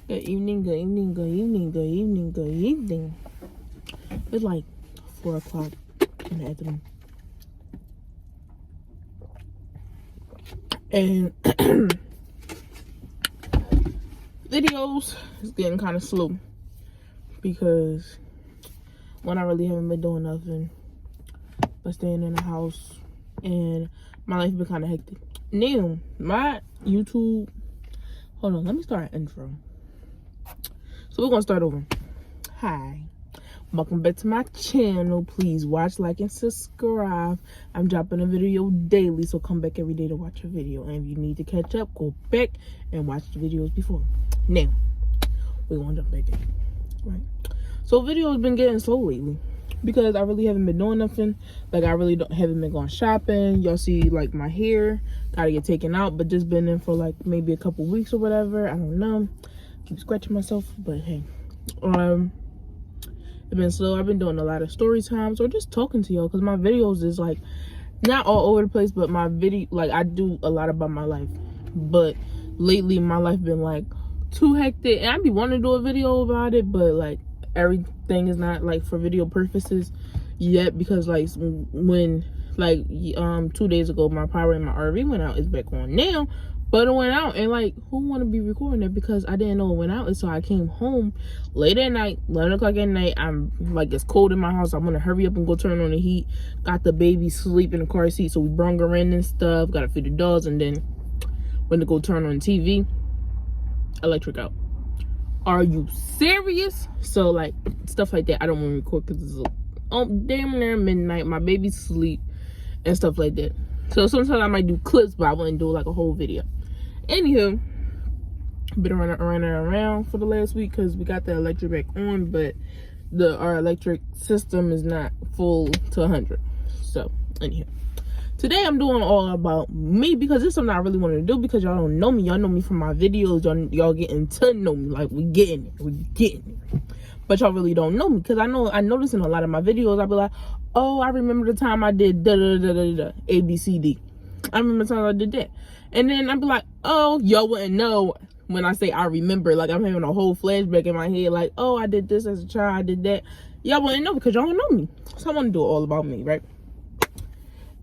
Good evening, good evening, good evening, good evening, good evening. It's like 4 o'clock in the afternoon. And videos is getting kind of slow because when I really haven't been doing nothing but staying in the house, and my life been kind of hectic. Now, my YouTube, hold on, let me start an intro. So we're gonna start over. Hi, welcome back to my channel. Please watch, like, and subscribe. I'm dropping a video daily, so come back every day to watch a video. And if you need to catch up, go back and watch the videos before. Now, we're gonna jump back in, right? So videos been getting slow lately because I really haven't been doing nothing. Like, I really haven't been going shopping. Y'all see, like, my hair gotta get taken out, but just been in for like maybe a couple weeks or whatever. I don't know. Keep scratching myself, but hey, it's been slow. I've been doing a lot of story times or just talking to y'all because my videos is like not all over the place, but my video, like, I do a lot about my life. But lately my life been like too hectic, and I be wanting to do a video about it, but like everything is not like for video purposes yet, because like when like 2 days ago my power in my RV went out. It's back on now, but it went out, and like, who want to be recording it because I didn't know it went out. And so I came home late at night, 11 o'clock at night. I'm like, it's cold in my house. I'm gonna hurry up and go turn on the heat. Got the baby sleep in the car seat, so we brung her in and stuff. Gotta feed the dogs, and then went to go turn on the TV. Electric out. Are you serious? So like stuff like that I don't want to record because it's damn near midnight. My baby's asleep and stuff like that. So sometimes I might do clips, but I wouldn't do like a whole video. Anywho, been running around for the last week because we got the electric back on, but our electric system is not full to 100. So anywho, today I'm doing all about me because it's something I really want to do because y'all don't know me. Y'all know me from my videos. Y'all getting to know me. Like, we getting it. But y'all really don't know me because I notice in a lot of my videos I be like, oh, I remember the time I did da da da da da A B C D. I remember the time I did that. And then I'd be like, oh, y'all wouldn't know when I say I remember. Like, I'm having a whole flashback in my head. Like, oh, I did this as a child. I did that. Y'all wouldn't know because y'all don't know me. So I want to do it all about me, right?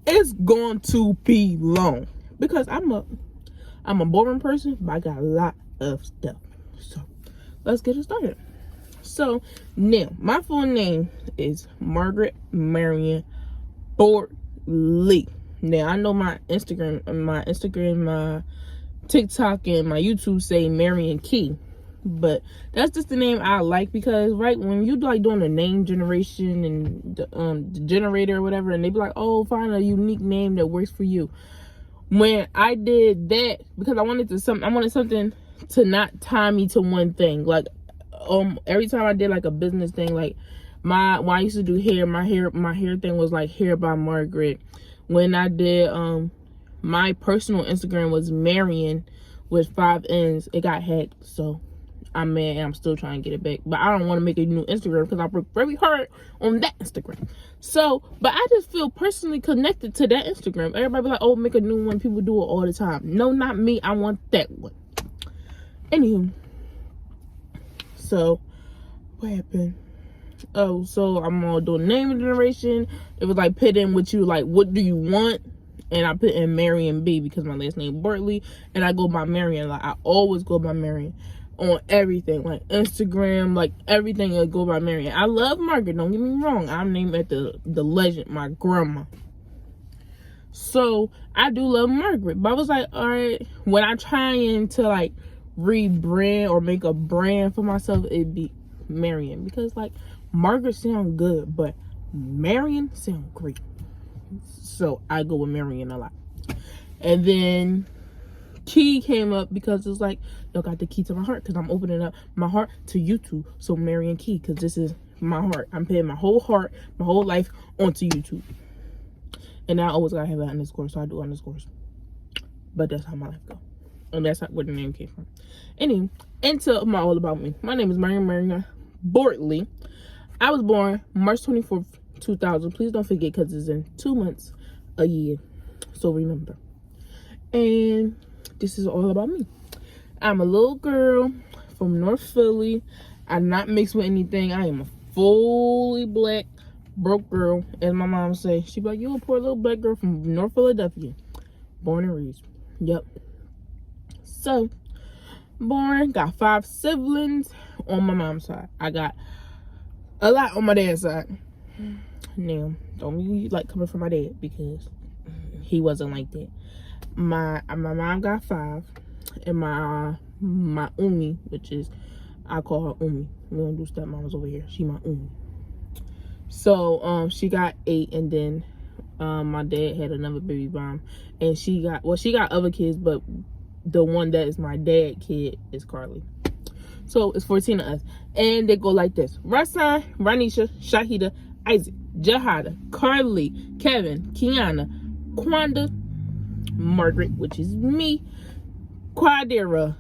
It's going to be long because I'm a boring person, but I got a lot of stuff. So let's get it started. So now my full name is Margaret Marion Bortley. Now I know my Instagram, my TikTok, and my YouTube say Marion Key, but that's just the name I like because right when you like doing the name generation and the generator or whatever, and they be like, oh, find a unique name that works for you. When I did that, because I wanted something to not tie me to one thing. Like every time I did like a business thing, like when I used to do hair, my hair thing was like Hair by Margaret. When I did my personal Instagram was Marion with 5 N's. It got hacked, so I'm mad and I'm still trying to get it back. But I don't want to make a new Instagram because I worked very hard on that Instagram. So, but I just feel personally connected to that Instagram. Everybody be like, oh, make a new one. People do it all the time. No, not me. I want that one. Anywho. So, what happened? Oh, so I'm all doing name generation. It was like, put in what you like, what do you want? And I put in Marion B because my last name Bortley, and I go by Marion. Like, I always go by Marion on everything, like Instagram, like everything I go by Marion. I love Margaret, don't get me wrong. I'm named after the legend, my grandma. So I do love Margaret, but I was like, all right, when I trying to like rebrand or make a brand for myself, it'd be Marion, because like Margaret sound good, but Marion sound great. So I go with Marion a lot. And then Key came up because it's like, y'all got the key to my heart because I'm opening up my heart to YouTube. So Marion Key, because this is my heart. I'm putting my whole heart, my whole life onto YouTube. And I always gotta have an underscore, so I do underscores. But that's how my life go. And that's where the name came from. Anyway, into my all about me. My name is Marion Bortley. I was born March 24th, 2000. Please don't forget because it's in 2 months, a year. So remember. And this is all about me. I'm a little girl from North Philly. I'm not mixed with anything. I am a fully black, broke girl, as my mom say. She be like, you a poor little black girl from North Philadelphia. Born and raised. Yep. So, born, got 5 siblings on my mom's side. I got a lot on my dad's side. Now, don't be like coming from my dad, because he wasn't like that. My mom got 5, and my Umi, which is, I call her Umi. We don't do stepmoms over here. She my Umi. So she got 8, and then my dad had another baby mom, and she got other kids, but the one that is my dad kid is Carly. So it's 14 of us, and they go like this: Rasan, Ranisha, Shahida, Isaac, Jahada, Carly, Kevin, Kiana, Quanda, Margaret, which is me, Quadir,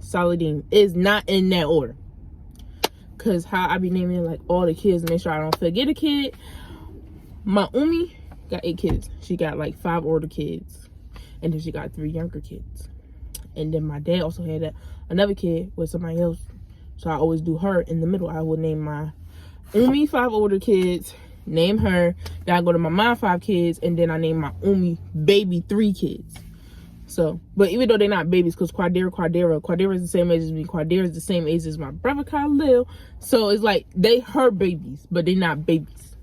Saladin. Is not in that order, cause how I be naming like all the kids, make sure I don't forget a kid. My Umi got 8 kids. She got like 5 older kids, and then she got 3 younger kids. And then my dad also had another kid with somebody else, so I always do her in the middle. I would name my Umi 5 older kids, name her, then I go to my mom 5 kids, and then I name my Umi baby 3 kids. So, but even though they're not babies, because Quadira is the same age as me. Quadira is the same age as my brother Khalil. So it's like they her babies, but they're not babies.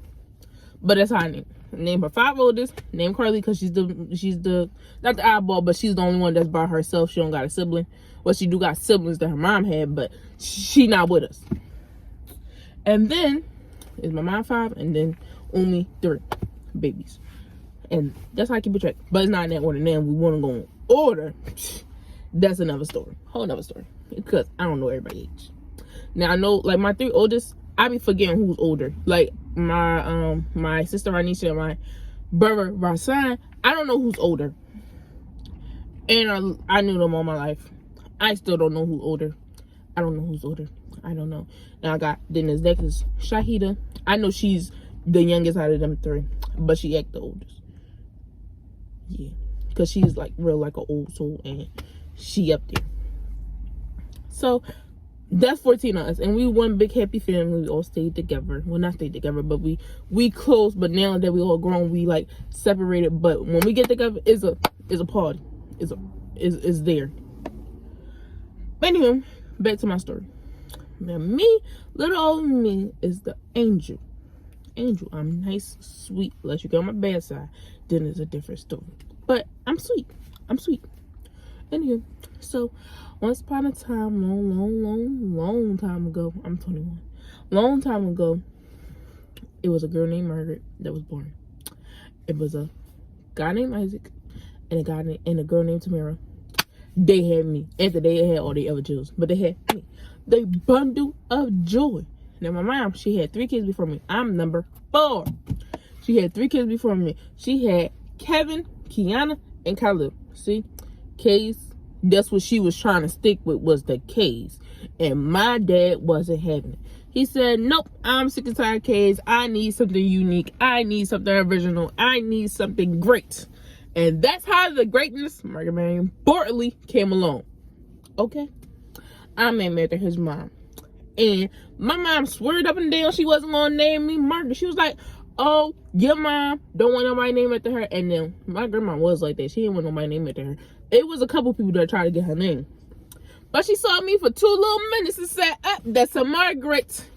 But that's how I name her 5 oldest. Name Carly because she's the not the eyeball, but she's the only one that's by herself. She don't got a sibling. Well, she do got siblings that her mom had, but she not with us. And then is my mom 5, and then Umi 3 babies. And that's how I keep it track. But it's not in that order. Now we want to go in order. That's another story. Whole another story. Because I don't know everybody's age. Now I know, like, my 3 oldest, I be forgetting who's older. Like my sister Ranisha and my brother Rasan, I don't know who's older. And I knew them all my life. I still don't know who's older. I don't know who's older. I don't know. Now I got, then there's next is Shahida. I know she's the youngest out of them 3, but she act the oldest. Yeah, because she's like real like an old soul, and she up there. So that's 14 of us, and we one big happy family. We all stayed together. Well, not stayed together, but we close. But now that we all grown, we like separated. But when we get together, is a party. Is there. But anyway, back to my story. Now me, little old me, is the angel. I'm nice, sweet. Unless you get on my bad side, then it's a different story. But I'm sweet. Anyway, so once upon a time, long time ago, I'm 21. Long time ago, it was a girl named Margaret that was born. It was a guy named Isaac and a girl named Tamara. They had me. After they had all the other children, but they had me. They bundle of joy. Now, my mom, she had 3 kids before me. I'm number 4. She had 3 kids before me. She had Kevin, Kiana, and Khalil. See? K's. That's what she was trying to stick with, was the K's. And my dad wasn't having it. He said, nope, I'm sick and tired of K's. I need something unique. I need something original. I need something great. And that's how the greatness, Margaret Marion Bortley, came along. Okay? I'm named after his mom. And my mom sweared up and down she wasn't gonna name me Margaret. She was like, oh, your mom don't want nobody named after her. And then my grandma was like that. She didn't want nobody named after her. It was a couple people that tried to get her name. But she saw me for 2 little minutes and said, that's a Margaret.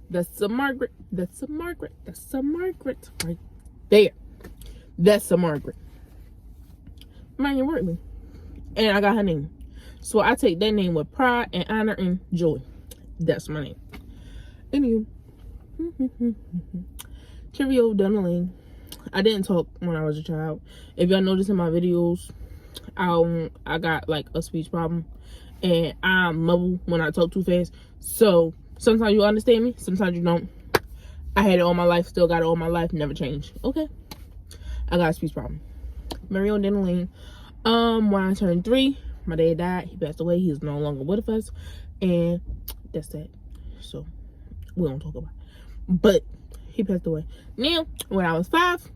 That's a Margaret. That's a Margaret. That's a Margaret. Right there. That's a Margaret. Marion Wortley. And I got her name. So I take that name with pride and honor and joy. That's my name. Anyway. Cheerio down the lane. I didn't talk when I was a child. If y'all notice in my videos, I got like a speech problem. And I mumble when I talk too fast. So sometimes you understand me, sometimes you don't. I had it all my life, still got it all my life, never changed. Okay. I got a speech problem. Mario Denneline. When I turned 3, my dad died. He passed away. He's no longer with us. And that's that. So we don't talk about it. But he passed away. Now, when I was 5,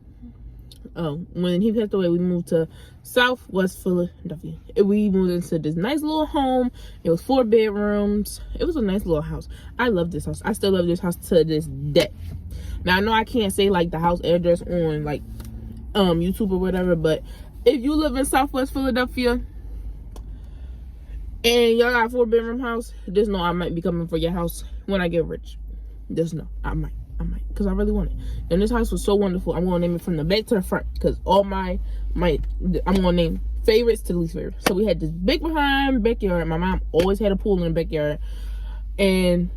when he passed away, we moved to Southwest Philadelphia. We moved into this nice little home. It was 4 bedrooms. It was a nice little house. I love this house. I still love this house to this day. Now I know I can't say like the house address on like YouTube or whatever, but if you live in Southwest Philadelphia and y'all got a 4 bedroom house, just know I might be coming for your house when I get rich. Just know I might, because I really want it. And this house was so wonderful. I'm gonna name it from the back to the front, because all I'm gonna name favorites to least favorites. So we had this big behind backyard. My mom always had a pool in the backyard, and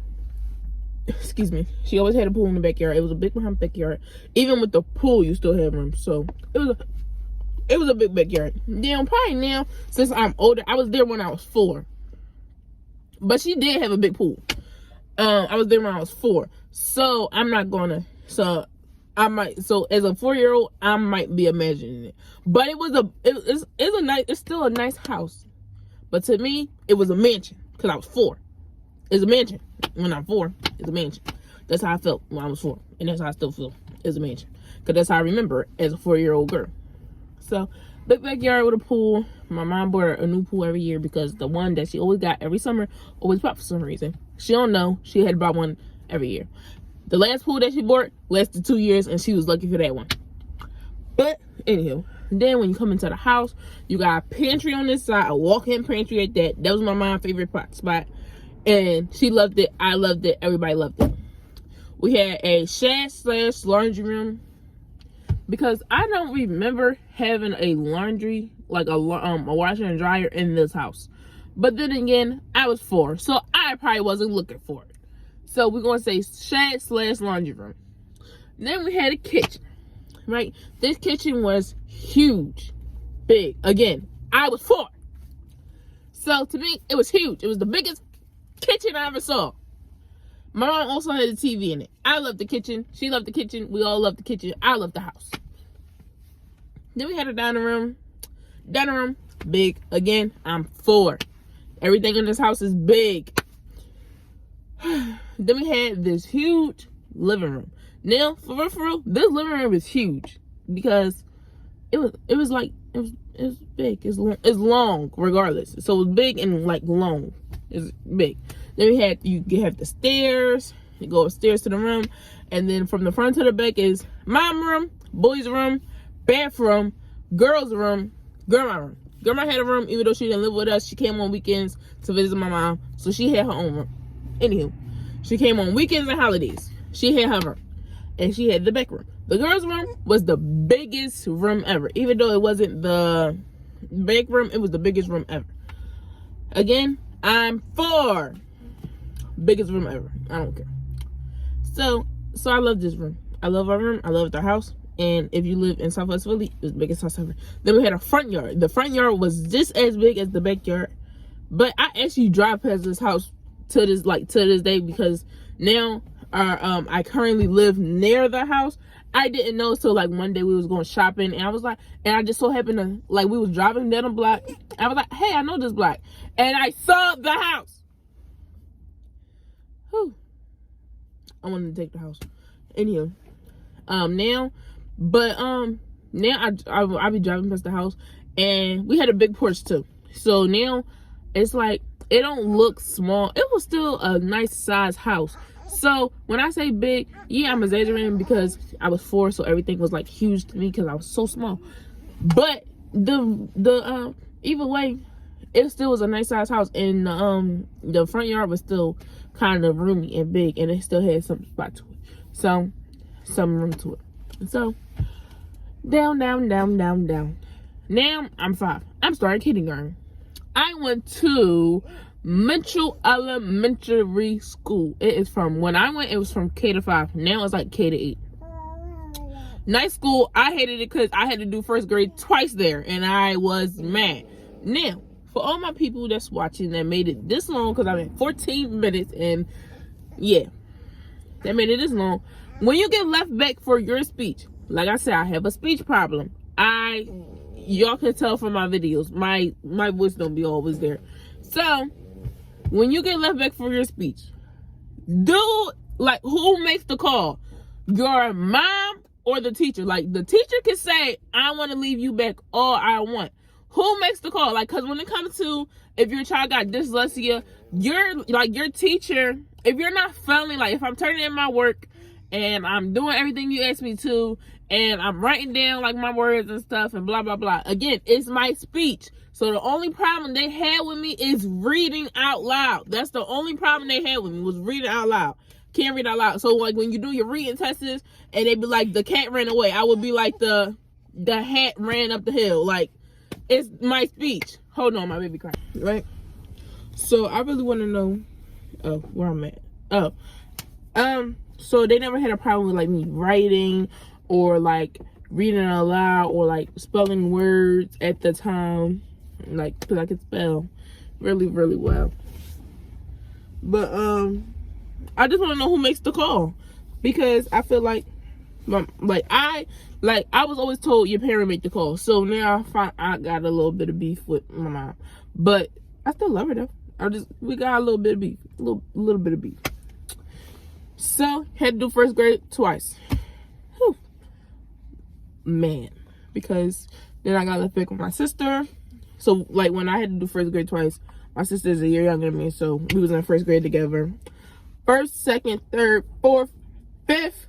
excuse me, she always had a pool in the backyard. It was a big behind backyard. Even with the pool, you still have room. So it was a big backyard. Then probably now, since I'm older, I was there when I was 4, but she did have a big pool. I was there when I was 4, so I'm not gonna. So I might. So as a 4-year-old, I might be imagining it. But it's still a nice house. But to me, it was a mansion because I was 4. It's a mansion. When I'm 4, it's a mansion. That's how I felt when I was 4, and that's how I still feel. It's a mansion because that's how I remember it as a 4-year-old girl. So big backyard with a pool. My mom bought her a new pool every year because the one that she always got every summer always popped for some reason. She don't know. She had to buy one every year. The last pool that she bought lasted 2 years, and she was lucky for that one. But anywho, then when you come into the house, you got a pantry on this side, a walk-in pantry at that. That was my mom's favorite spot, and she loved it. I loved it. Everybody loved it. We had a shed/laundry room, because I don't remember having a laundry, like a washer and dryer in this house. But then again, I was 4, so I probably wasn't looking for it. So we're going to say shed/laundry room. Then we had a kitchen, right? This kitchen was huge, big. Again, I was 4. So to me, it was huge. It was the biggest kitchen I ever saw. My mom also had a TV in it. I loved the kitchen. She loved the kitchen. We all loved the kitchen. I loved the house. Then we had a dining room. Dining room, big. Again, I'm 4. Everything in this house is big. Then we had this huge living room. Now, for real, this living room is huge because it was big. It's long regardless. So it was big and like long. It's big. Then you have the stairs. You go upstairs to the room, and then from the front to the back is mom room, boys room, bathroom, girls room, grandma room. Grandma had a room, even though she didn't live with us. She came on weekends to visit my mom, so she had her own room. Anywho, she came on weekends and holidays. She had her room, and she had the back room. The girls' room was the biggest room ever. Even though it wasn't the back room, it was the biggest room ever. Again, I'm 4. Biggest room ever. I don't care. So I love this room. I love our room. I love the house. And if you live in Southwest Philly, it's the biggest house ever. Then we had a front yard. The front yard was just as big as the backyard. But I actually drive past this house to this day, because now I currently live near the house. I didn't know until like one day we was going shopping, and I was like, and I just so happened to, like, we was driving down a block. I was like, hey, I know this block. And I saw the house. Whew. I wanted to take the house. Anywho, now I be driving past the house, and we had a big porch too. So now it's like, it don't look small. It was still a nice size house. So when I say big, yeah, I'm exaggerating because I was 4, so everything was like huge to me because I was so small. But the either way, it still was a nice size house, and the front yard was still kind of roomy and big, and it still had some spot to it, so some room to it. So down. Now I'm 5. I'm starting kindergarten. I went to Mitchell Elementary School. It is from, when I went, it was from K to 5. Now it's like K to 8. Nice school. I hated it because I had to do first grade twice there, and I was mad. Now, for all my people that's watching that made it this long, because I'm at 14 minutes, and yeah, that made it this long. When you get left back for your speech, like I said, I have a speech problem. Y'all can tell from my videos, my voice don't be always there. So when you get left back for your speech, who makes the call? Your mom or the teacher. Like, the teacher can say, I want to leave you back all I want. Who makes the call? Like, because when it comes to, if your child got dyslexia, your teacher, if you're not failing, like, if I'm turning in my work and I'm doing everything you asked me to, and I'm writing down, like, my words and stuff and blah, blah, blah. Again, it's my speech. So the only problem they had with me is reading out loud. That's the only problem they had with me, was reading out loud. Can't read out loud. So, like, when you do your reading tests and they be like, the cat ran away, I would be like, the hat ran up the hill. Like, it's my speech. Hold on, my baby crying, right? So I really want to know, where I'm at. So they never had a problem with, like, me writing or, like, reading out loud or, like, spelling words at the time, like, because I could spell really, really well. But I just want to know who makes the call, because I feel like I was always told your parent make the call. So now I got a little bit of beef with my mom, but I still love her though. We got a little bit of beef, a little bit of beef. So had to do first grade twice. Whew. Man, because then I got left back with my sister. So, like, when I had to do first grade twice, my sister is a year younger than me, so we was in first grade together. First, second, third, fourth, fifth,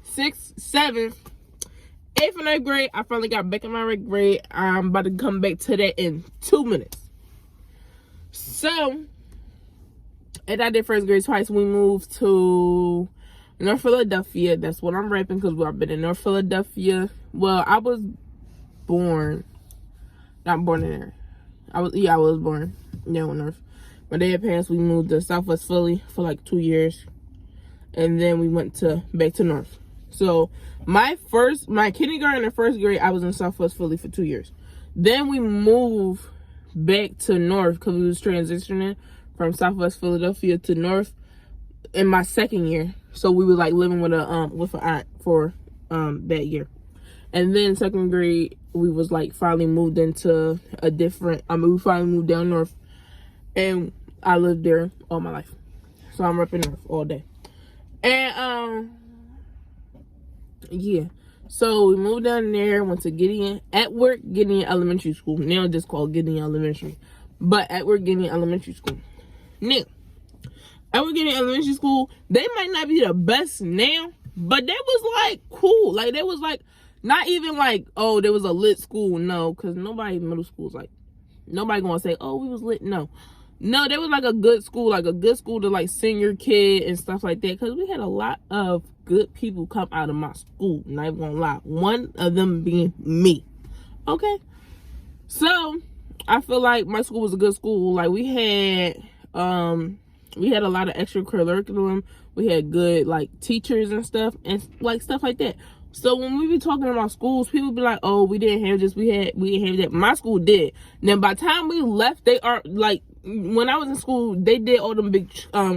sixth, seventh, eighth, and ninth grade, I finally got back in my right grade. I'm about to come back to that in 2 minutes. So, and I did first grade twice. We moved to North Philadelphia. That's what I'm rapping, because I've been in North Philadelphia. Well, I was not born in there. I was born in North. My dad passed. We moved to Southwest Philly for like 2 years, and then we went back to North. So my kindergarten and first grade, I was in Southwest Philly for 2 years. Then we moved back to North because we was transitioning from Southwest Philadelphia to North in my second year. So we were, like, living with an aunt for that year. And then second grade, we was, like, finally moved into we finally moved down North, and I lived there all my life. So I'm repping North all day. And yeah. So we moved down there, went to Gideon Elementary School. Now it's just called Gideon Elementary. But Gideon Elementary School. Now, Gideon Elementary School, they might not be the best now, but they was, like, cool. Like, they was, like, not even like, oh, there was a lit school. No, because nobody in middle school is like, nobody gonna say, oh, we was lit. No, there was, like, a good school to, like, send your kid and stuff like that, because we had a lot of good people come out of my school, not even gonna lie, one of them being me. Okay, so I feel like my school was a good school. Like, we had a lot of extracurriculum. We had good, like, teachers and stuff, and, like, stuff like that. So when we be talking about schools, people be like, oh, we didn't have this, we didn't have that. My school did. Then by the time we left, they are, like, when I was in school, they did all them big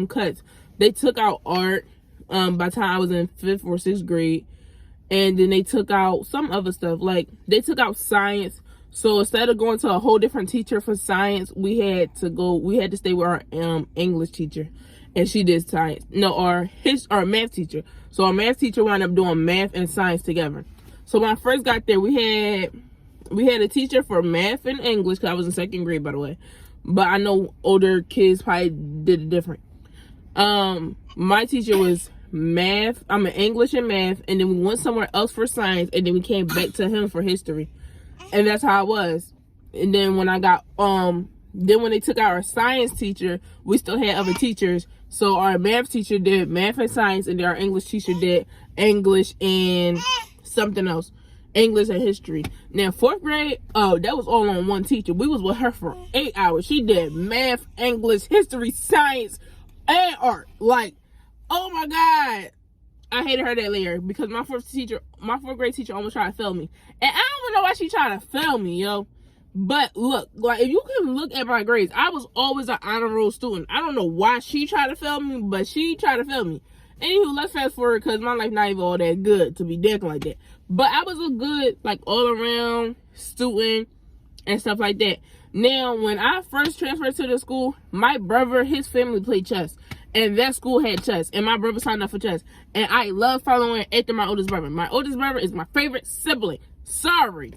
cuts. They took out art by the time I was in 5th or 6th grade. And then they took out some other stuff. Like, they took out science. So instead of going to a whole different teacher for science, we had to stay with our English teacher. And she did science. No, our math teacher. So our math teacher wound up doing math and science together. So when I first got there, we had a teacher for math and English, because I was in 2nd grade, by the way. But I know older kids probably did it different. My teacher was English and math, and then we went somewhere else for science, and then we came back to him for history. And that's how it was. And then when when they took out our science teacher, we still had other teachers. So our math teacher did math and science, and then our English teacher did English and something else. English and history. Now, 4th grade, that was all on one teacher. We was with her for 8 hours. She did math, English, history, science, and art. Like, oh my God. I hated her that later, because my 4th grade teacher almost tried to fail me. And I don't even know why she tried to fail me, yo. But look, like, if you can look at my grades, I was always an honor roll student. I don't know why she tried to fail me, but she tried to fail me. Anywho, let's fast forward, because my life not even all that good to be dancing like that. But I was a good, like, all-around student and stuff like that. Now, when I first transferred to the school, my brother, his family played chess. And that school had chess, and my brother signed up for chess. And I love following after my oldest brother. My oldest brother is my favorite sibling. Sorry.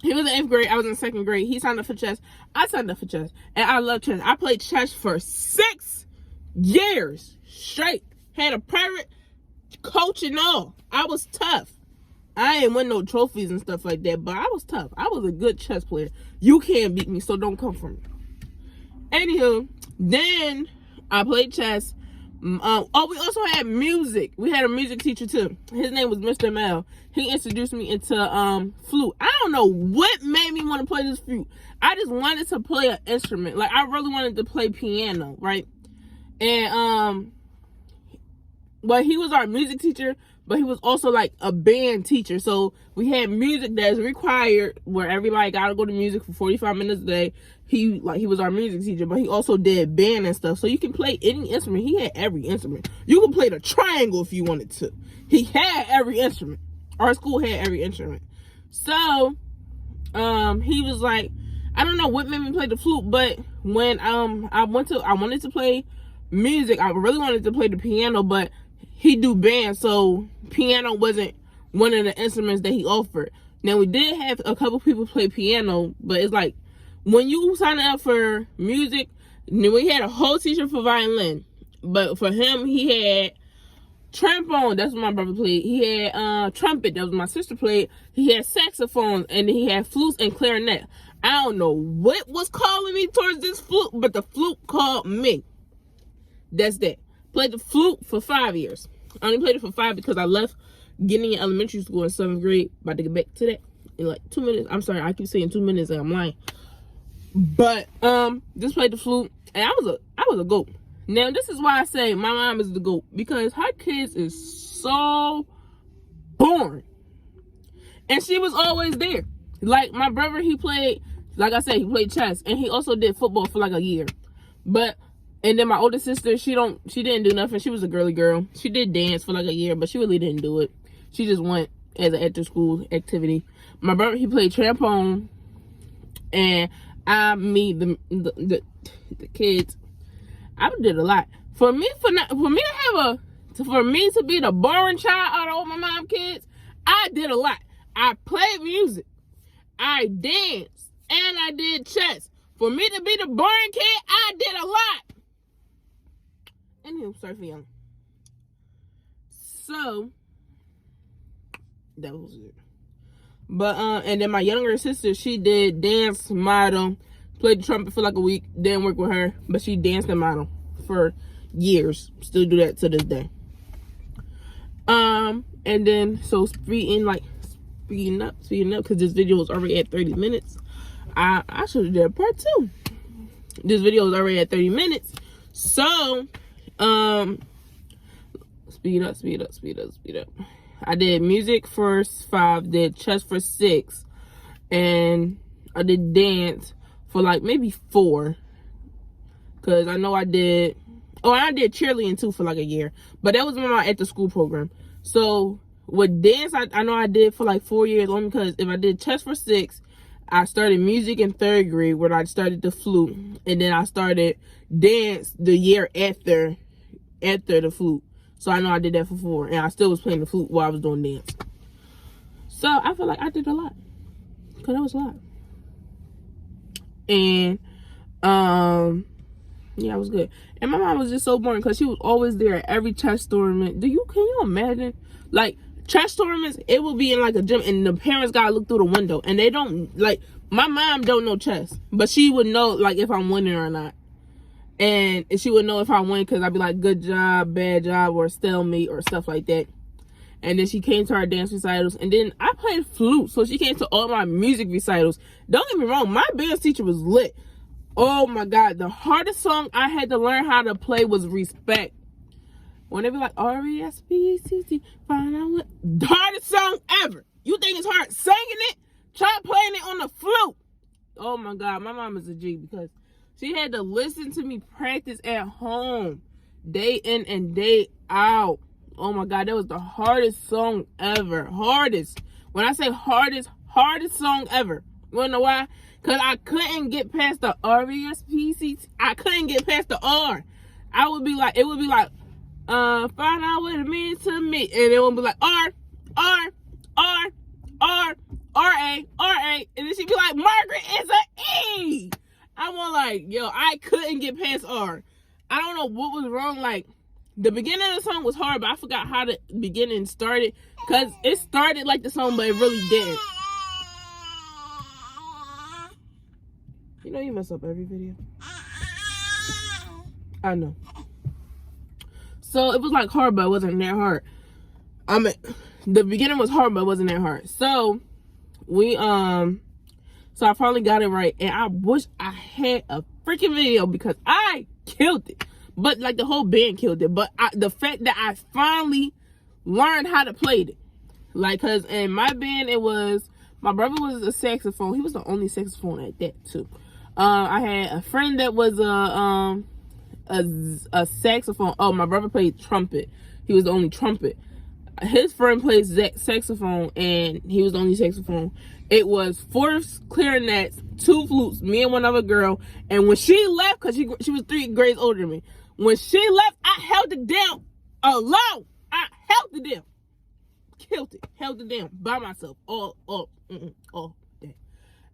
He was in 8th grade. I was in 2nd grade. He signed up for chess. I signed up for chess. And I love chess. I played chess for 6 years straight. Had a private coach and all. I was tough. I ain't win no trophies and stuff like that, but I was tough. I was a good chess player. You can't beat me, so don't come for me. Anywho, then I played chess. We also had music. We had a music teacher too. His name was Mr. Mel. He introduced me into flute. I don't know what made me want to play this flute. I just wanted to play an instrument. Like, I really wanted to play piano, right? And well, he was our music teacher, but he was also like a band teacher. So we had music that's required where everybody gotta go to music for 45 minutes a day. He was our music teacher, but he also did band and stuff. So you can play any instrument. He had every instrument. You can play the triangle if you wanted to. He had every instrument. Our school had every instrument. So he was like, I don't know what made me play the flute, but when I wanted to play music, I really wanted to play the piano, but he do band, so piano wasn't one of the instruments that he offered. Now, we did have a couple people play piano, but it's like, when you sign up for music, we had a whole teacher for violin, but for him, he had trombone. That's what my brother played. He had trumpet. That was my sister played. He had saxophones, and then he had flutes and clarinet. I don't know what was calling me towards this flute, but the flute called me. That's that. Played the flute for 5 years. I only played it for 5 because I left getting in elementary school in 7th grade. About to get back to that in like 2 minutes. I'm sorry, I keep saying 2 minutes and I'm lying. But just played the flute, and I was a goat. Now, this is why I say my mom is the GOAT, because her kids is so boring. And she was always there. Like, my brother, he played, like I said, he played chess, and he also did football for like a year. And then my older sister, she didn't do nothing. She was a girly girl. She did dance for like a year, but she really didn't do it. She just went as an after-school activity. My brother, he played trombone, and the kids, I did a lot. For me to be the boring child out of all my mom kids, I did a lot. I played music, I danced, and I did chess. For me to be the boring kid, I did a lot. Anyway, sorry for yelling. So that was it. But and then my younger sister, she did dance, model, played the trumpet for like a week, didn't work with her, but she danced and model for years. Still do that to this day. And then so speeding up, because this video is already at 30 minutes. I should have did a part 2. This video is already at 30 minutes. So speed up. I did music for 5, did chess for 6, and I did dance for like maybe 4. Cause I know I did cheerleading too for like a year, but that was in my after school program. So with dance, I know I did for like 4 years, only because if I did chess for 6, I started music in 3rd grade where I started the flute, and then I started dance the year after the flute. So I know I did that for 4, and I still was playing the flute while I was doing dance. So I feel like I did a lot, cause that was a lot. And yeah, it was good. And my mom was just so boring because she was always there at every chess tournament. Can you imagine? Like, chess tournaments, it will be in like a gym, and the parents gotta look through the window, and they don't, like, my mom don't know chess, but she would know like if I'm winning or not. And she would know if I win, because I'd be like, good job, bad job, or stalemate, or stuff like that. And then she came to our dance recitals, and then I played flute, so she came to all my music recitals. Don't get me wrong, my dance teacher was lit. Oh my God, the hardest song I had to learn how to play was Respect. When they be like, R-E-S-P-E-C-T, find out what, the hardest song ever. You think it's hard singing it? Try playing it on the flute. Oh my God, my mom is a G, because she had to listen to me practice at home, day in and day out. Oh my God, that was the hardest song ever. Hardest. When I say hardest song ever. You wanna know why? Because I couldn't get past the R-E-S-P-C-T. I couldn't get past the R. I would be like, it would be like, find out what it means to me. And it would be like, R, R, R, R, R-A, R-A. And then she'd be like, Margaret is an E. I was like, yo, I couldn't get past R. I don't know what was wrong. Like, the beginning of the song was hard, but I forgot how the beginning started. Because it started like the song, but it really didn't. You know you mess up every video. I know. So it was like hard, but it wasn't that hard. I mean, the beginning was hard, but it wasn't that hard. So we so I finally got it right, and I wish I had a freaking video because I killed it. But like the whole band killed it. But the fact that I finally learned how to play it, like, cause in my band it was my brother was a saxophone. He was the only saxophone at that too. I had a friend that was a saxophone. Oh, my brother played trumpet. He was the only trumpet. His friend plays saxophone, and he was the only saxophone. It was 4 clarinets, 2 flutes, me and one other girl. And when she left, because she was 3 grades older than me, when she left, I held it down alone. I held it down. Killed it. Held it down by myself. All day.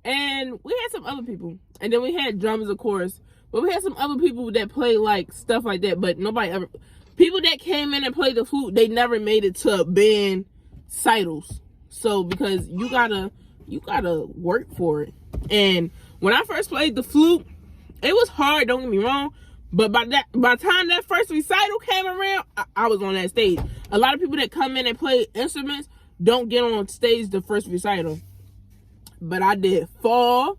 And we had some other people. And then we had drummers, of course. But we had some other people that played, like, stuff like that. But nobody ever... People that came in and played the flute, they never made it to band recitals. So, because you gotta work for it. And when I first played the flute, it was hard, don't get me wrong. But by the time that first recital came around, I was on that stage. A lot of people that come in and play instruments don't get on stage the first recital. But I did fall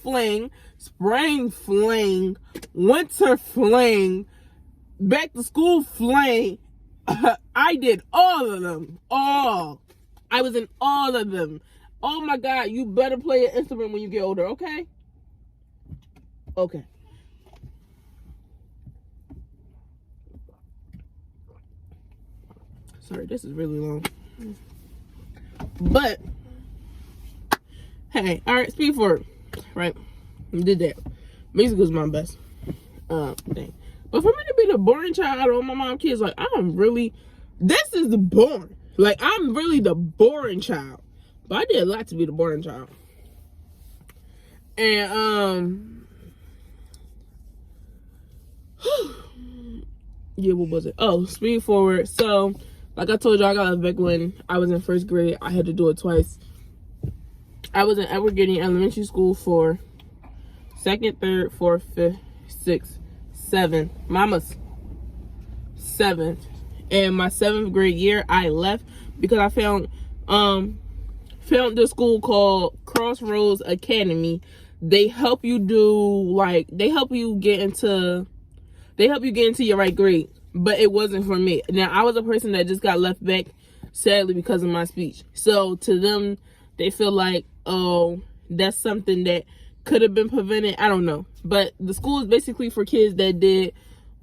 fling, spring fling, winter fling, back to school fling. I did all of them. All. I was in all of them. Oh my God, you better play an instrument when you get older, okay? Okay. Sorry, this is really long. But, hey, alright, speed forward. Right? Did that. Music was my best. Thing. But for me to be the boring child out of all my mom kids, like, this is the boring. Like, I'm really the boring child. But I did a lot to be the boring child. And, yeah, what was it? Oh, speed forward. So, like I told you, I got it back when I was in 1st grade. I had to do it twice. I was in Edward Gideon Elementary School for 2nd, 3rd, 4th, 5th, 6th, 7th. Mama's 7th. And my 7th grade year, I left because I found this school called Crossroads Academy. They help you get into your right grade. But it wasn't for me. Now, I was a person that just got left back, sadly, because of my speech. So, to them, they feel like, oh, that's something that could have been prevented. I don't know. But the school is basically for kids that did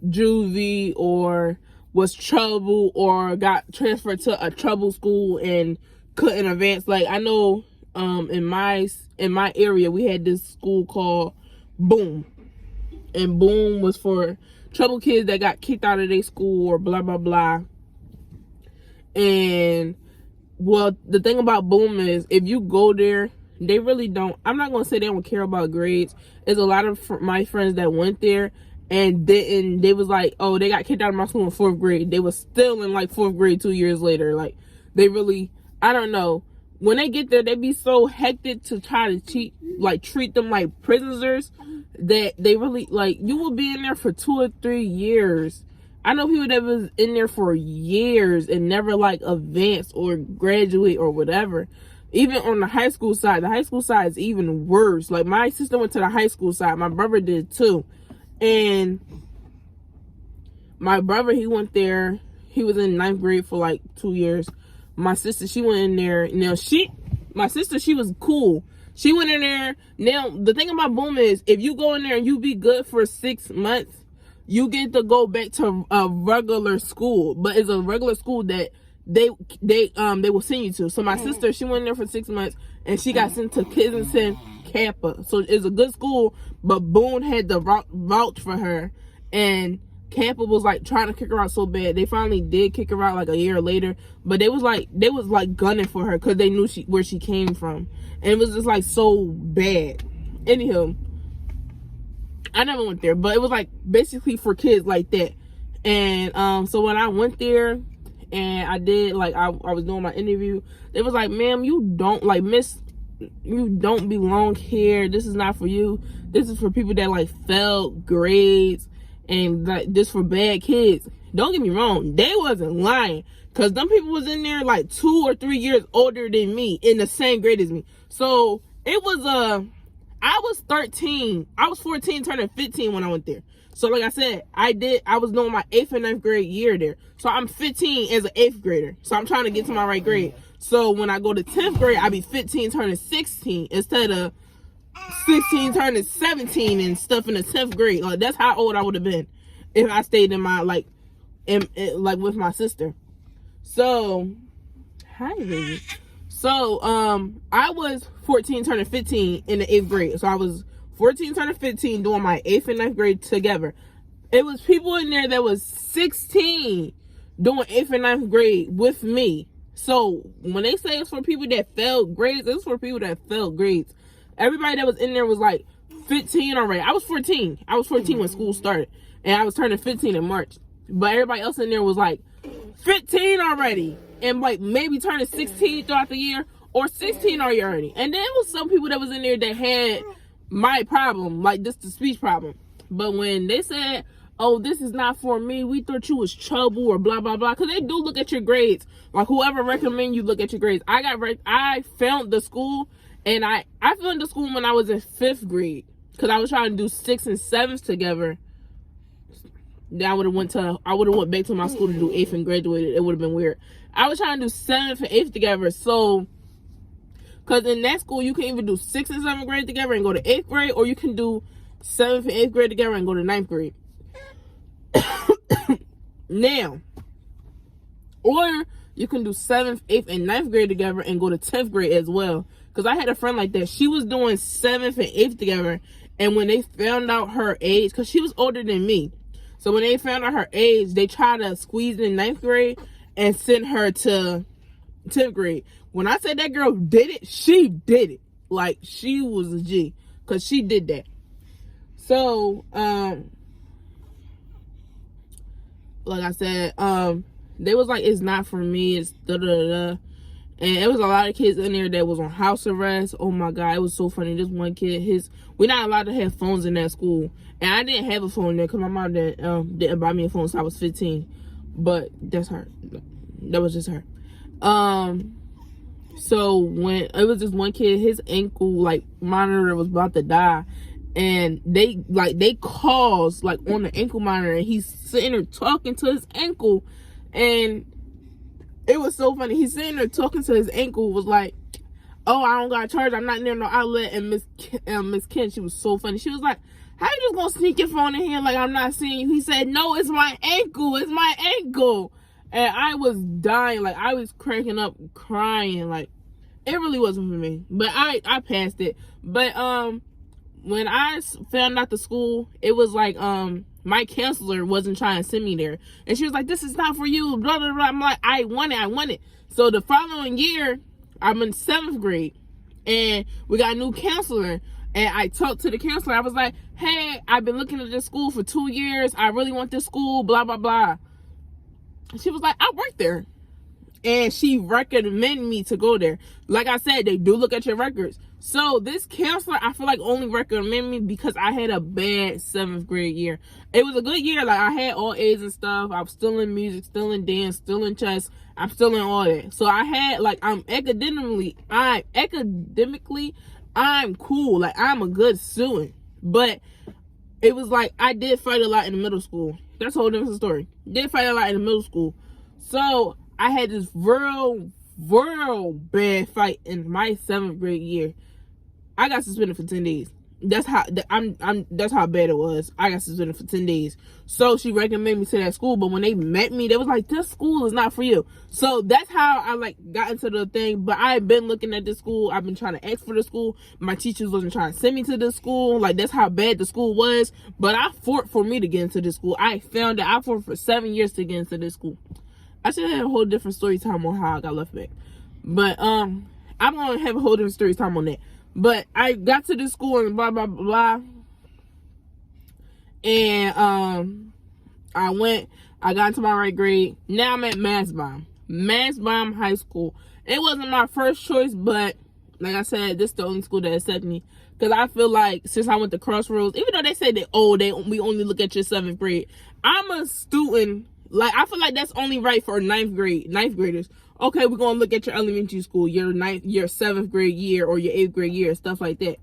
juvie or was trouble or got transferred to a trouble school and couldn't advance. Like, I know in my area, we had this school called Boom. And Boom was for trouble kids that got kicked out of their school or blah, blah, blah. And, well, the thing about Boom is if you go there, they really don't, I'm not going to say they don't care about grades. There's a lot of my friends that went there and they was like, oh, they got kicked out of my school in 4th grade. They was still in like 4th grade 2 years later. Like, they really, I don't know. When they get there, they be so hectic to try to treat them like prisoners that they really, like, you will be in there for 2 or 3 years. I know people that was in there for years and never, like, advanced or graduate or whatever. Even on the high school side is even worse. Like, my sister went to the high school side. My brother did, too. And my brother, he went there. He was in 9th grade for, like, 2 years. My sister, she went in there. Now, my sister, she was cool. She went in there. Now, the thing about Boom is, if you go in there and you be good for 6 months, you get to go back to a regular school. But it's a regular school that they will send you to. So my sister, she went in there for 6 months, and she got sent to Kensington Kappa. So it's a good school, but Boone had to vouch for her. And Kappa was like trying to kick her out so bad. They finally did kick her out like a year later, but they was like gunning for her because they knew where she came from, and it was just like so bad. Anywho, I never went there, but it was like basically for kids like that. And so when I went there and I did like I was doing my interview, they was like, ma'am, you don't like miss, you don't belong here. This is not for you. This is for people that like failed grades, and like this for bad kids. Don't get me wrong, they wasn't lying, because them people was in there like 2 or 3 years older than me, in the same grade as me. So it was I was 13, I was 14 turning 15 when I went there. So like I said, I was doing my 8th and 9th grade year there. So I'm 15 as an 8th grader. So I'm trying to get to my right grade. So when I go to 10th grade, I be 15 turning 16 instead of 16 turning 17 and stuff in the 10th grade. Like that's how old I would have been if I stayed in my like with my sister. So hi baby. So I was 14 turning 15 in the 8th grade. So I was 14 turning 15 doing my 8th and 9th grade together. It was people in there that was 16 doing 8th and 9th grade with me. So when they say it's for people that failed grades, it's for people that failed grades. Everybody that was in there was like 15 already. I was 14. I was 14 when school started, and I was turning 15 in March. But everybody else in there was like 15 already, and like maybe turning 16 throughout the year, or 16 already. And then it was some people that was in there that had my problem, like this the speech problem. But when they said, oh, this is not for me, we thought you was trouble or blah blah blah, because they do look at your grades. Like whoever recommend you look at your grades. I found the school, and I found the school when I was in 5th grade, because I was trying to do 6th and 7th together. Then I would have went back to my school to do 8th and graduated. It would have been weird. I was trying to do 7th and 8th together. So, because in that school, you can either do 6th and 7th grade together and go to 8th grade, or you can do 7th and 8th grade together and go to 9th grade. Now, or you can do 7th, 8th, and 9th grade together and go to 10th grade as well. Because I had a friend like that. She was doing 7th and 8th together, and when they found out her age, because she was older than me, so when they found out her age, they tried to squeeze in 9th grade and send her to 10th grade. When I said that girl did it, she did it. Like, she was a G, because she did that. So, like I said, they was like, it's not for me, it's da-da-da-da. And it was a lot of kids in there that was on house arrest. Oh my God, it was so funny. This one kid, we're not allowed to have phones in that school. And I didn't have a phone there because my mom didn't buy me a phone, so I was 15. But that's her. That was just her. So when it was this one kid, his ankle like monitor was about to die, and they calls like on the ankle monitor, and he's sitting there talking to his ankle, and it was so funny. He's sitting there talking to his ankle, was like, oh, I don't got a charge, I'm not near no outlet. And Miss Ken, she was so funny. She was like, how you just gonna sneak your phone in here like I'm not seeing you? He said, no, it's my ankle, it's my ankle. And I was dying, like I was cracking up, crying. Like it really wasn't for me, but I passed it. But when I found out the school, it was like my counselor wasn't trying to send me there, and she was like, this is not for you, blah blah blah. I'm like, I want it. So the following year, I'm in 7th grade, and we got a new counselor, and I talked to the counselor. I was like, hey, I've been looking at this school for 2 years, I really want this school, blah blah blah. She was like, I work there, and she recommended me to go there. Like I said, they do look at your records. So this counselor, I feel like, only recommended me because I had a bad 7th grade year. It was a good year. Like I had all A's and stuff. I was still in music, still in dance, still in chess. I'm still in all that. So I had like, academically, I'm cool. Like I'm a good student. But it was like I did fight a lot in the middle school. That's a whole different story. Did fight a lot in the middle school. So I had this real bad fight in my 7th grade year. I got suspended for 10 days. That's how that's how bad it was. I got suspended for 10 days. So she recommended me to that school, but when they met me, they was like, this school is not for you. So that's how I like got into the thing. But I've been looking at this school. I've been trying to ask for the school. My teachers wasn't trying to send me to this school. Like, that's how bad the school was. But I fought for me to get into this school. I found that I fought for 7 years to get into this school. I should have a whole different story time on how I got left back. But I'm gonna have a whole different story time on that. But I got to this school and blah blah blah, and I got into my right grade. Now I'm at Mansbaum High School. It wasn't my first choice, but like I said, this is the only school that accepted me, because I feel like since I went to Crossroads, even though they say that we only look at your 7th grade, I'm a student. Like, I feel like that's only right for ninth graders. Okay, we're gonna look at your elementary school, your 7th grade year or your 8th grade year, stuff like that.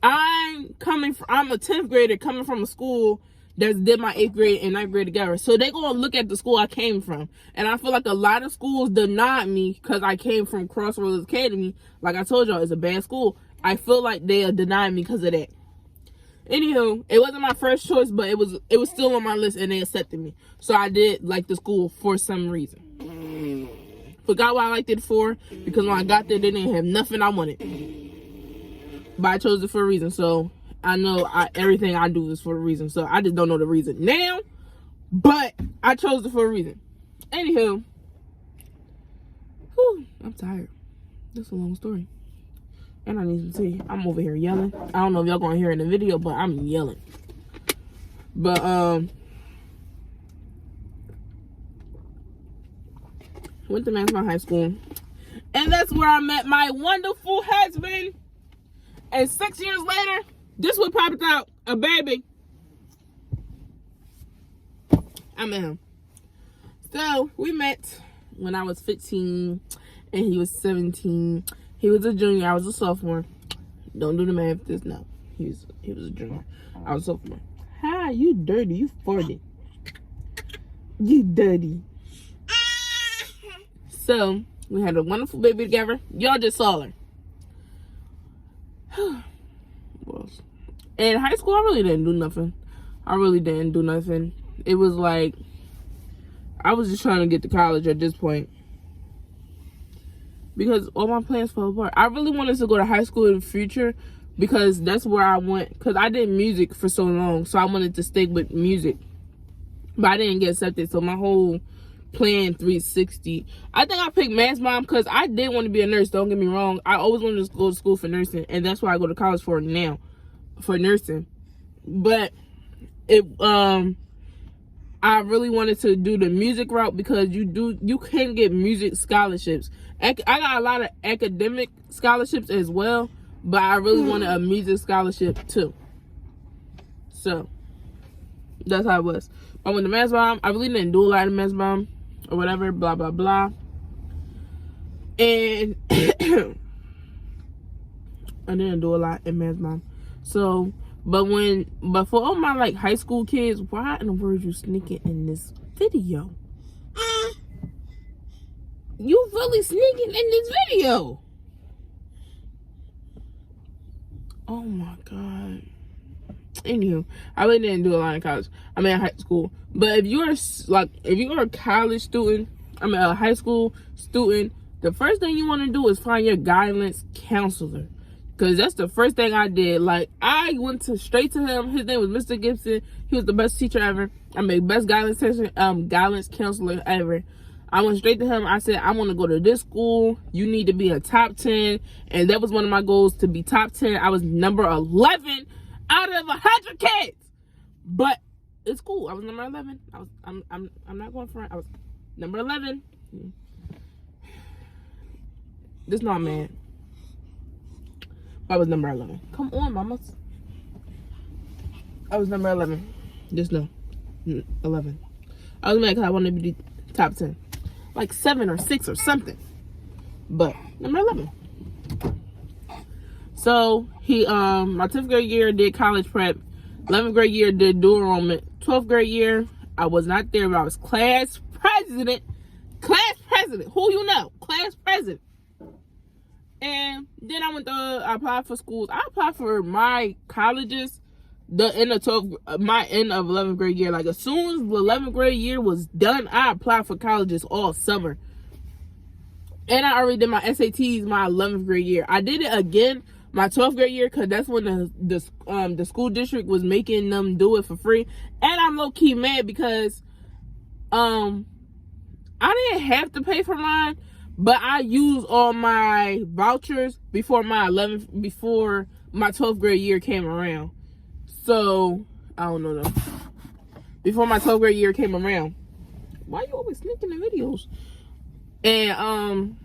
I'm a 10th grader coming from a school that did my 8th grade and 9th grade together. So they're gonna look at the school I came from. And I feel like a lot of schools denied me because I came from Crossroads Academy. Like I told y'all, it's a bad school. I feel like they denied me because of that. Anywho, it wasn't my first choice, but it was still on my list and they accepted me. So I did like the school for some reason. Forgot what I liked it for, because when I got there, they didn't have nothing I wanted. But I chose it for a reason, so I know everything I do is for a reason. So I just don't know the reason now, but I chose it for a reason. Anywho, I'm tired. That's a long story. And I need some tea. I'm over here yelling. I don't know if y'all gonna hear in the video, but I'm yelling. But went to Mansfield High School, and that's where I met my wonderful husband. And 6 years later, this what popped out, a baby. I met him. So we met when I was 15 and he was 17. He was a junior, I was a sophomore. Don't do the math this now. He was a junior, I was a sophomore. Hi, you dirty, you farted. You dirty. So we had a wonderful baby together. Y'all just saw her. In high school, I really didn't do nothing. It was like I was just trying to get to college at this point, because all my plans fell apart. I really wanted to go to high school in the future, because that's where I went, because I did music for so long, so I wanted to stick with music, but I didn't get accepted, so my whole plan 360. I think I picked Mansbaum because I did want to be a nurse, don't get me wrong. I always wanted to go to school for nursing, and that's why I go to college for now, for nursing. But I really wanted to do the music route, because you can get music scholarships. I got a lot of academic scholarships as well, but I really wanted a music scholarship too. So that's how it was. I went to Mansbaum. I really didn't do a lot of Mansbaum or whatever, blah blah blah. And I didn't do a lot in Mansbaum. So, but for all my like high school kids, why in the world you sneaking in this video? You really sneaking in this video? Oh my god. Anywho, I really didn't do a lot in college. I mean, high school. But if you're a college student, a high school student, the first thing you want to do is find your guidance counselor, because that's the first thing I did. Like, I went straight to him. His name was Mr. Gibson. He was the best teacher ever. Best guidance counselor ever. I went straight to him. I said, I want to go to this school. You need to be a top 10. And that was one of my goals, to be top 10. I was number 11 out of 100 kids. But it's cool. I was number 11. I'm not going for it. I was number 11. This not mad. I was number 11. Come on, mama. I was number 11. Just no. 11. I was mad because I wanted to be top 10. Like 7 or 6 or something. But number 11. So he my 10th grade year did college prep. 11th grade year did dual enrollment. 12th grade year, I was not there, but I was class president. Class president. Who you know? Class president. And then I applied for schools. I applied for my colleges my end of 11th grade year. Like, as soon as the 11th grade year was done, I applied for colleges all summer. And I already did my SATs my 11th grade year. I did it again my 12th grade year because that's when the school district was making them do it for free. And I'm low key mad because I didn't have to pay for mine, but I used all my vouchers before my 12th grade year came around. So I don't know though. Before my 12th grade year came around. Why you always sneaking the videos? And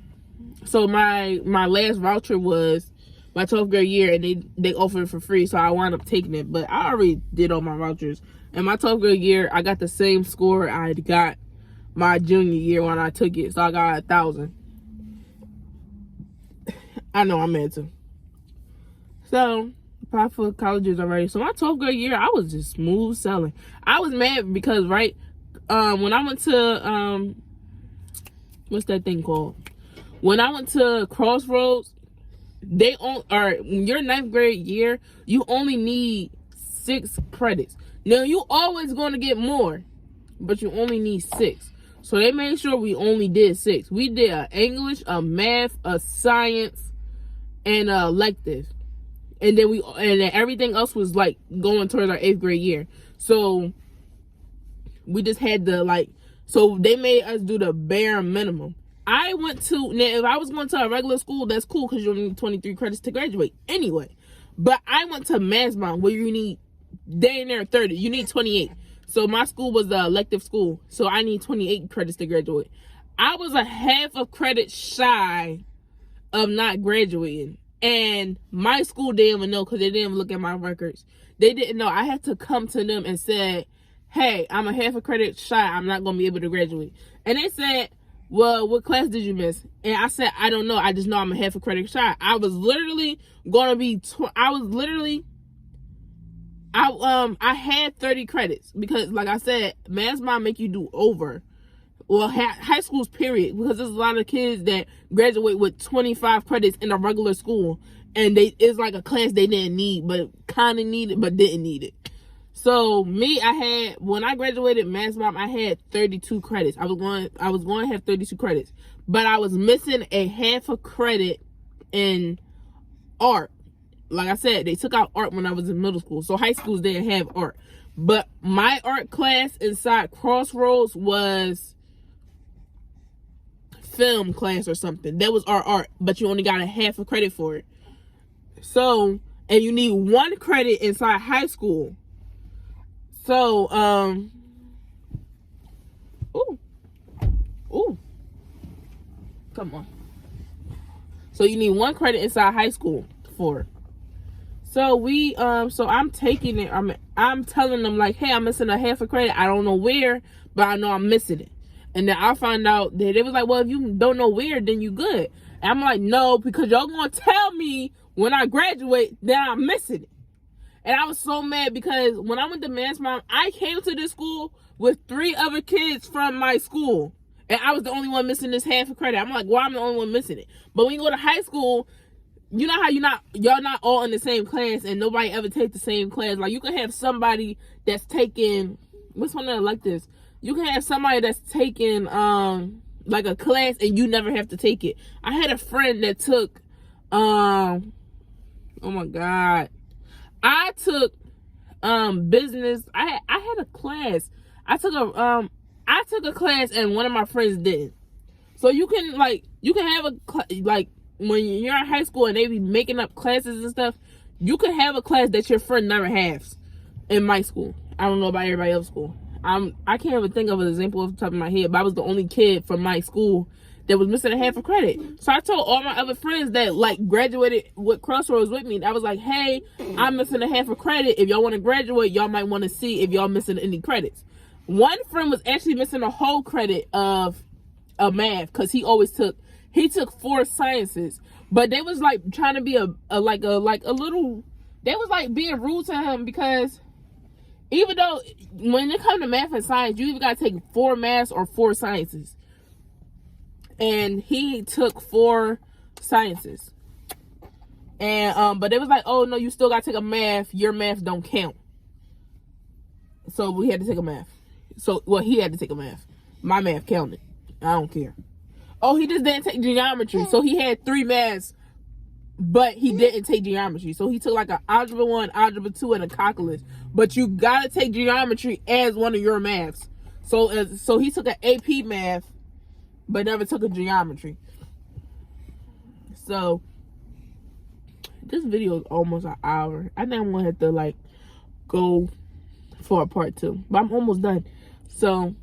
so my last voucher was my 12th grade year, and they offered it for free, so I wound up taking it. But I already did all my vouchers. And my 12th grade year, I got the same score I got my junior year when I took it, so I got 1,000. I know I'm mad too. So applied for colleges already. So my 12th grade year, I was just smooth selling. I was mad because when I went to what's that thing called? When I went to Crossroads, in your 9th grade year, you only need 6 credits. Now you always going to get more, but you only need 6. So they made sure we only did 6. We did a English, a math, a science, and a elective. And then everything else was like going towards our 8th grade year. So we just had to so they made us do the bare minimum. Now if I was going to a regular school, that's cool because you only need 23 credits to graduate anyway. But I went to Masbon where you need day near 30. You need 28. So my school was the elective school. So I need 28 credits to graduate. I was a half a credit shy of not graduating. And my school didn't even know because they didn't even look at my records. They didn't know. I had to come to them and say, hey, I'm a half a credit shy. I'm not going to be able to graduate. And they said, well, what class did you miss? And I said, I don't know. I just know I'm a half a credit shy. I was literally going to be, I had 30 credits because, like I said, Mass Mom make you do over. Well, high schools, period, because there's a lot of kids that graduate with 25 credits in a regular school, and it's like a class they didn't need, but kind of needed, but didn't need it. So when I graduated Mass Mom, I had 32 credits. I was going to have 32 credits, but I was missing a half a credit in art. Like I said, they took out art when I was in middle school, so high schools didn't have art. But my art class inside Crossroads was film class or something. That was our art, but you only got a half a credit for it. So, and you need 1 credit inside high school. So, come on. So you need 1 credit inside high school for it. So so I'm taking it. I'm telling them like, hey, I'm missing a half a credit. I don't know where, but I know I'm missing it. And then I found out that it was like, well, if you don't know where, then you good. And I'm like, no, because y'all gonna tell me when I graduate that I'm missing it. And I was so mad because when I went to Mass Mom, I came to this school with 3 other kids from my school. And I was the only one missing this half a credit. I'm like, well, I'm the only one missing it. But when you go to high school, you know how y'all not all in the same class and nobody ever take the same class. Like, you can have somebody that's taking, what's one that like this? You can have somebody that's taking like a class and you never have to take it. I had a friend that took oh my god. I took business. I had a class. I took a class and one of my friends didn't. So you can have when you're in high school and they be making up classes and stuff, you can have a class that your friend never has. In my school, I don't know about everybody else's school. I can't even think of an example off the top of my head, but I was the only kid from my school that was missing a half a credit. So I told all my other friends that graduated with Crossroads with me, I was like, hey, I'm missing a half a credit. If y'all want to graduate, y'all might want to see if y'all missing any credits. One friend was actually missing a whole credit of math because he took 4 sciences, but they was trying to be a little, they was being rude to him because even though when it comes to math and science, you either got to take 4 maths or 4 sciences. And he took 4 sciences. And but it was like, oh no, you still gotta take a math. Your math don't count. So we had to take a math. So well, he had to take a math. My math counted. I don't care. Oh, he just didn't take geometry. So he had 3 maths, but he didn't take geometry. So he took like an algebra 1, algebra 2, and a calculus. But you gotta take geometry as one of your maths. So he took an AP math, but never took a geometry. So this video is almost an hour. I think I'm gonna have to like go for a part 2, but I'm almost done. So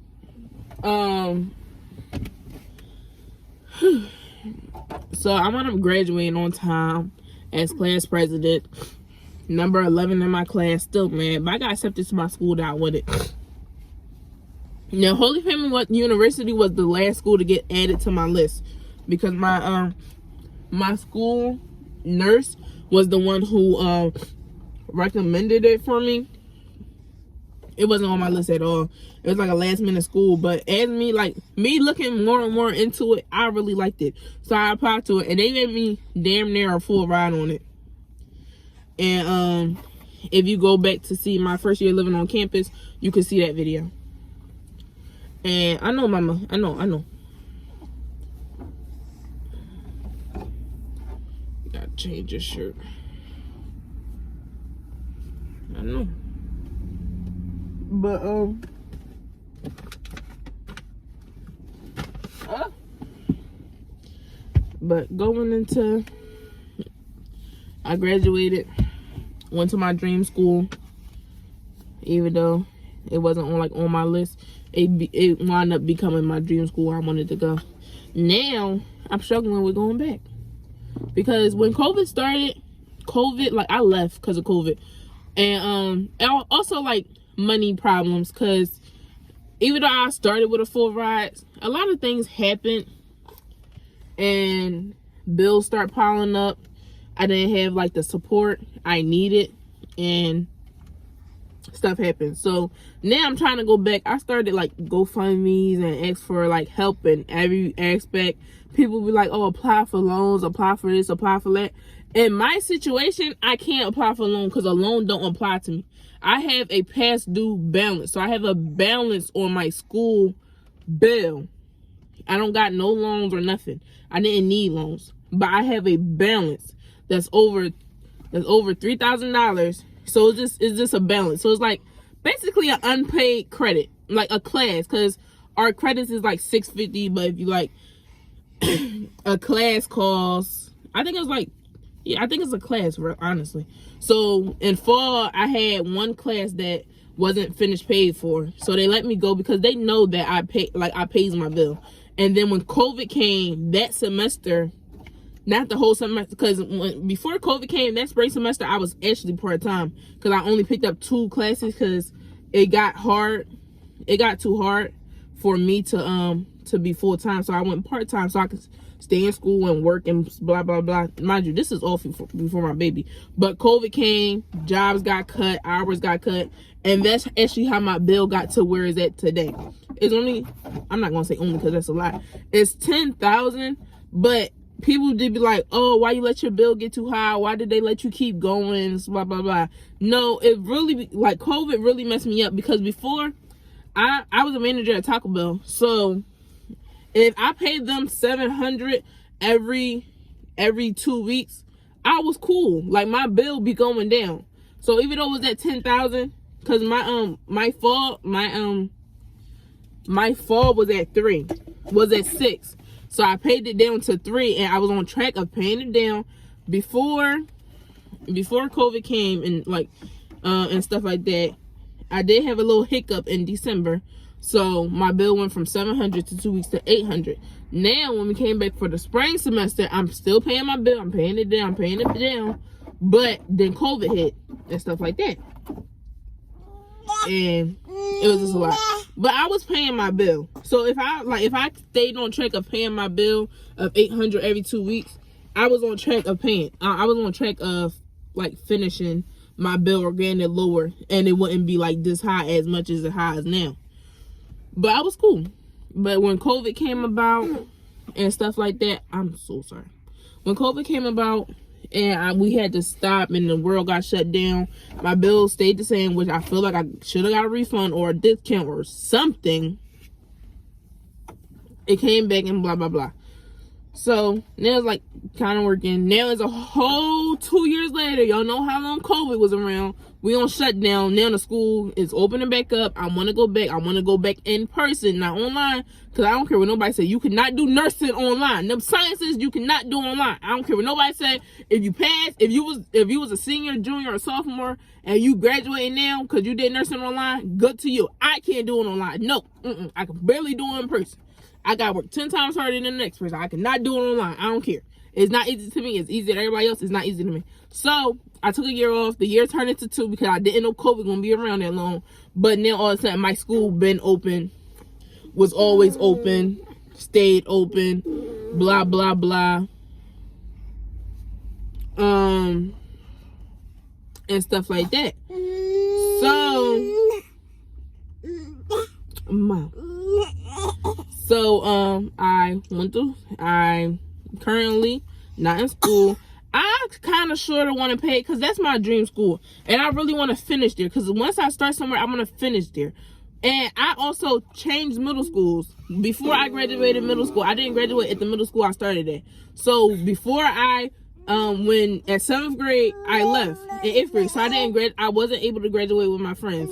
so I'm gonna graduate on time as class president, number 11 in my class. Still mad, but I got accepted to my school that I wanted. Now, Holy Family University was the last school to get added to my list because my school nurse was the one who recommended it for me. It wasn't on my list at all. It was like a last minute school, but as me looking more and more into it, I really liked it. So I applied to it, and they gave me damn near a full ride on it. And if you go back to see my first year living on campus, you can see that video. And I know, mama, I know. Gotta change this shirt. I know. But going into, I graduated, went to my dream school, even though it wasn't on my list. It wound up becoming my dream school. I wanted to go. Now I'm struggling with going back because when COVID started, I left because of COVID, and also like money problems, because even though I started with a full ride, a lot of things happened and bills start piling up. I didn't have like the support I needed and stuff happened. So now I'm trying to go back. I started like GoFundMe's and ask for like help in every aspect. People be like, oh, apply for loans, apply for this, apply for that. In my situation, I can't apply for a loan because a loan don't apply to me. I have a past due balance. So I have a balance on my school bill. I don't got no loans or nothing. I didn't need loans. But I have a balance that's over $3,000. So it's just a balance. So it's like basically an unpaid credit, like a class, because our credits is like $650. But if you like a class costs, I think it's a class, honestly. So in fall, I had one class that wasn't finished paid for. So they let me go because they know that I pays my bill. And then when COVID came that semester, not the whole semester, because before COVID came, that spring semester, I was actually part-time because I only picked up 2 classes because it got hard. It got too hard for me to be full-time. So I went part-time so I could stay in school and work and blah, blah, blah. Mind you, this is all before my baby. But COVID came, jobs got cut, hours got cut, and that's actually how my bill got to where it's at today. It's only, I'm not going to say only because that's a lot. It's $10,000, but people did be like, oh, why you let your bill get too high? Why did they let you keep going? Blah, blah, blah. No, it really, like, COVID really messed me up because before, I was a manager at Taco Bell. So if I paid them $700 every 2 weeks, I was cool. Like, my bill be going down. So even though it was at $10,000, because my fall was at 6. So I paid it down to 3, and I was on track of paying it down before COVID came and and stuff like that. I did have a little hiccup in December, so my bill went from $700 to 2 weeks to $800. Now when we came back for the spring semester, I'm still paying my bill. I'm paying it down, but then COVID hit and stuff like that, and it was just a lot. But I was paying my bill. So if I stayed on track of paying my bill of $800 every 2 weeks, I was on track of paying. I was on track of finishing my bill or getting it lower, and it wouldn't be like this high as much as it high is now. But I was cool. But when COVID came about and stuff like that, I'm so sorry. When COVID came about and we had to stop, and the world got shut down. My bill stayed the same, which I feel like I should have got a refund or a discount or something. It came back and blah blah blah. So now it's like kind of working. Now it's a whole 2 years later. Y'all know how long COVID was around. We on shutdown. Now the school is opening back up. I want to go back. I want to go back in person, not online. Because I don't care what nobody say. You cannot do nursing online. Them sciences you cannot do online. I don't care what nobody say. If you pass, if you was a senior, junior, or sophomore, and you graduating now because you did nursing online, good to you. I can't do it online. No. I can barely do it in person. I gotta work 10 times harder than the next person. I cannot do it online. I don't care. It's not easy to me. It's easy to everybody else. It's not easy to me. So I took a year off. The year turned into 2 because I didn't know COVID gonna be around that long. But now all of a sudden my school been open, was always open, stayed open, blah blah blah, and stuff like that. I'm currently not in school. I kind of sort of want to pay because that's my dream school. And I really want to finish there because once I start somewhere, I want to finish there. And I also changed middle schools. Before I graduated middle school, I didn't graduate at the middle school I started at. So before when at 7th grade, I left in 8th grade. So I wasn't able to graduate with my friends.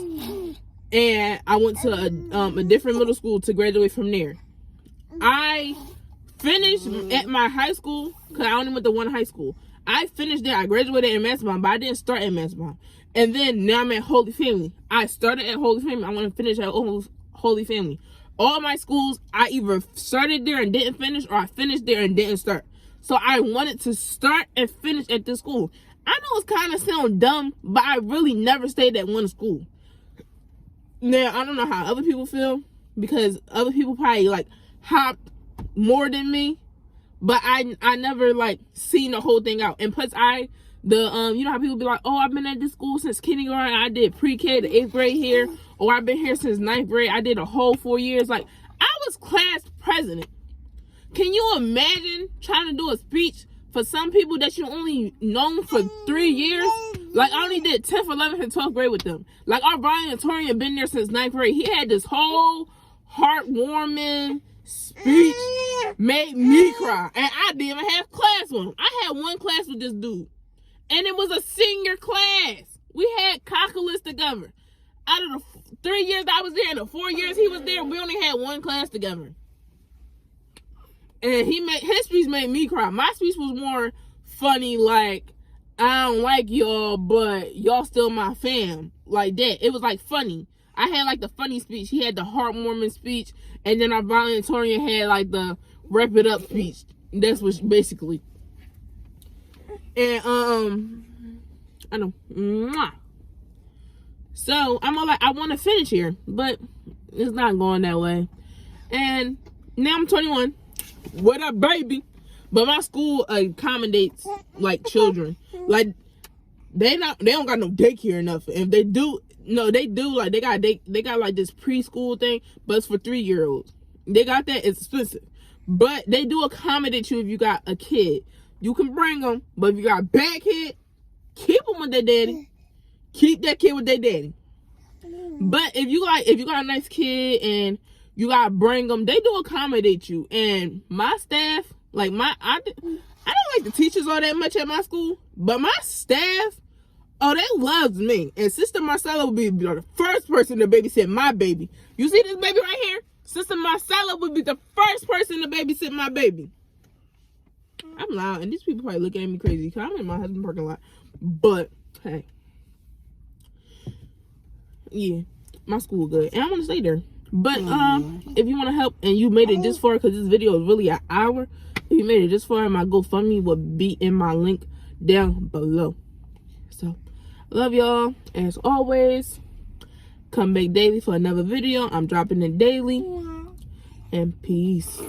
And I went to a different middle school to graduate from there. I finished at my high school because I only went to one high school. I finished there. I graduated in Massabon, but I didn't start at Massabon. And then now I'm at Holy Family. I started at Holy Family. I want to finish at Holy Family. All my schools, I either started there and didn't finish, or I finished there and didn't start. So I wanted to start and finish at this school. I know it's kind of sound dumb, but I really never stayed at one school. Now, I don't know how other people feel, because other people probably like hopped more than me, but I never like seen the whole thing out. And plus you know how people be like, oh, I've been at this school since kindergarten, I did pre-K to 8th grade here, or I've been here since 9th grade, I did a whole 4 years. Like, I was class president. Can you imagine trying to do a speech for some people that you only known for 3 years? Like, I only did 10th, 11th, and 12th grade with them. Like, our valedictorian been there since 9th grade. He had this whole heartwarming speech, made me cry. And I didn't even have class with him. I had one class with this dude. And it was a senior class. We had calculus together. Out of the 3 years I was there and the 4 years he was there, we only had one class together. And his speech made me cry. My speech was more funny, like, I don't like y'all, but y'all still my fam. Like that. It was like funny. I had like the funny speech. He had the heartwarming speech. And then our valedictorian had like the wrap it up speech. That's what basically. And I know. Mwah. So I'm all like, I want to finish here, but it's not going that way. And now I'm 21. What up, baby? But my school accommodates like children. Like they don't got no daycare or nothing. If they do, no, they do. Like they got like this preschool thing, but it's for 3-year-olds. They got that. It's expensive, but they do accommodate you if you got a kid. You can bring them, but if you got a bad kid, keep them with their daddy. Keep that kid with their daddy. But if you got a nice kid and you gotta bring them, they do accommodate you. And my staff, like I don't like the teachers all that much at my school, but my staff, oh, they loves me. And Sister Marcella would be the first person to babysit my baby. You see this baby right here? Sister Marcella would be the first person to babysit my baby. I'm loud, and these people probably looking at me crazy because I'm in my husband's parking lot. But hey, yeah, my school good, and I want to stay there. But if you want to help and you made it this far, because this video is really an hour, if you made it this far, my GoFundMe will be in my link down below. So love y'all as always. Come back daily for another video. I'm dropping it daily. And peace.